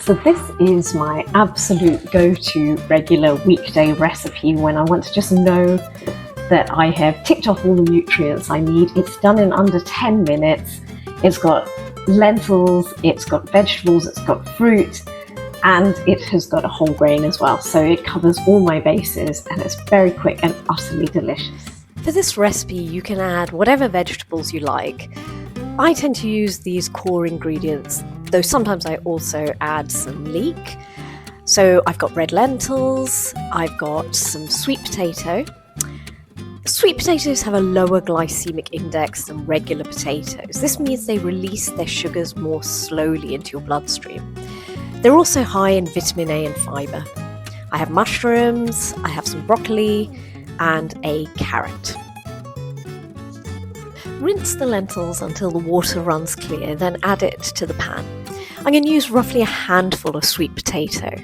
So this is my absolute go-to regular weekday recipe when I want to just know that I have ticked off all the nutrients I need. It's done in under 10 minutes. It's got lentils, it's got vegetables, it's got fruit, and it has got a whole grain as well. So it covers all my bases and it's very quick and utterly delicious. For this recipe, you can add whatever vegetables you like. I tend to use these core ingredients, though sometimes I also add some leek. So I've got red lentils, I've got some sweet potato. Sweet potatoes have a lower glycemic index than regular potatoes. This means they release their sugars more slowly into your bloodstream. They're also high in vitamin A and fibre. I have mushrooms, I have some broccoli, and a carrot. Rinse the lentils until the water runs clear, then add it to the pan. I'm going to use roughly a handful of sweet potato.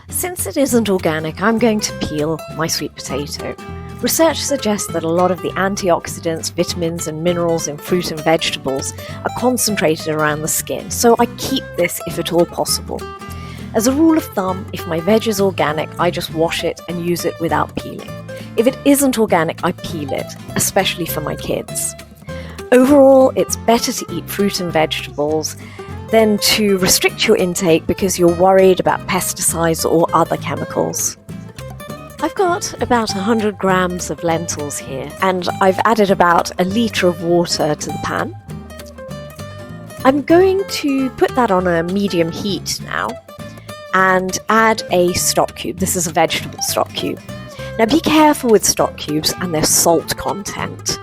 Since it isn't organic, I'm going to peel my sweet potato. Research suggests that a lot of the antioxidants, vitamins and minerals in fruit and vegetables are concentrated around the skin, so I keep this if at all possible. As a rule of thumb, if my veg is organic, I just wash it and use it without peeling. If it isn't organic, I peel it, especially for my kids. Overall, it's better to eat fruit and vegetables than to restrict your intake because you're worried about pesticides or other chemicals. I've got about 100 grams of lentils here, and I've added about a litre of water to the pan. I'm going to put that on a medium heat now and add a stock cube. This is a vegetable stock cube. Now be careful with stock cubes and their salt content.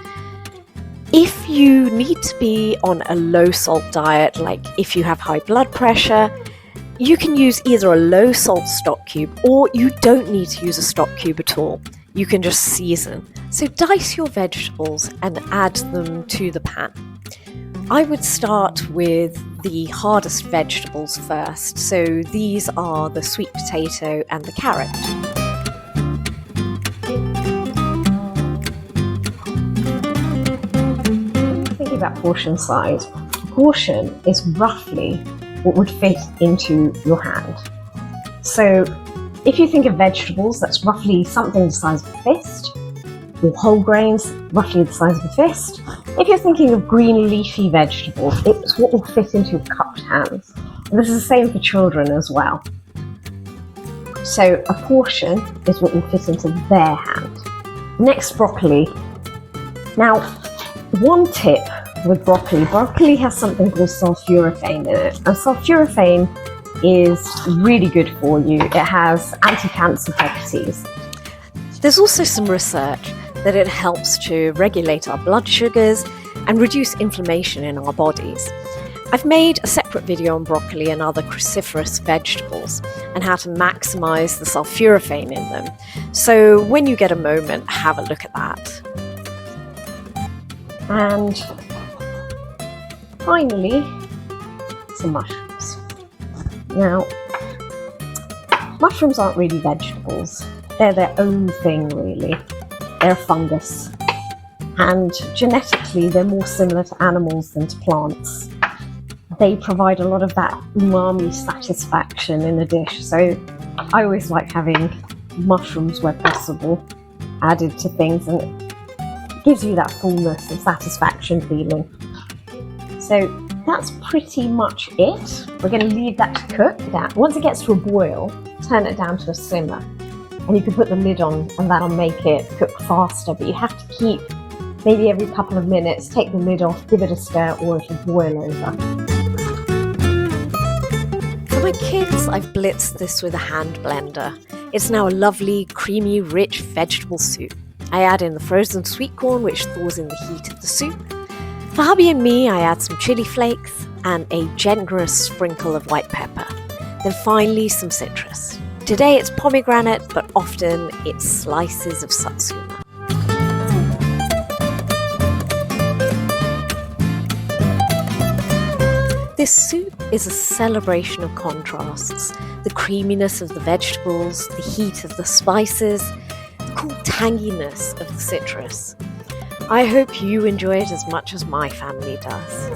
If you need to be on a low salt diet, like if you have high blood pressure, you can use either a low salt stock cube or you don't need to use a stock cube at all. You can just season. So dice your vegetables and add them to the pan. I would start with the hardest vegetables first. So these are the sweet potato and the carrot. Thinking about portion size, a portion is roughly what would fit into your hand. So if you think of vegetables, that's roughly something the size of a fist, with whole grains, roughly the size of a fist. If you're thinking of green leafy vegetables, it's what will fit into your cupped hands. And this is the same for children as well. So a portion is what will fit into their hand. Next, broccoli. Now, one tip with broccoli has something called sulforaphane in it. And sulforaphane is really good for you. It has anti-cancer properties. There's also some research that it helps to regulate our blood sugars and reduce inflammation in our bodies. I've made a separate video on broccoli and other cruciferous vegetables and how to maximize the sulforaphane in them. So when you get a moment, have a look at that. And finally, some mushrooms. Now, mushrooms aren't really vegetables. They're their own thing, really. They're a fungus. And genetically, they're more similar to animals than to plants. They provide a lot of that umami satisfaction in a dish. So I always like having mushrooms where possible added to things, and it gives you that fullness and satisfaction feeling. So that's pretty much it. We're going to leave that to cook. Once it gets to a boil, turn it down to a simmer. And you can put the lid on and that'll make it cook faster, but you have to keep maybe every couple of minutes, take the lid off, give it a stir, or it'll boil over. For my kids, I've blitzed this with a hand blender. It's now a lovely, creamy, rich vegetable soup. I add in the frozen sweet corn, which thaws in the heat of the soup. For hubby and me, I add some chili flakes and a generous sprinkle of white pepper. Then finally, some citrus. Today it's pomegranate, but often it's slices of satsuma. This soup is a celebration of contrasts. The creaminess of the vegetables, the heat of the spices, the cool tanginess of the citrus. I hope you enjoy it as much as my family does.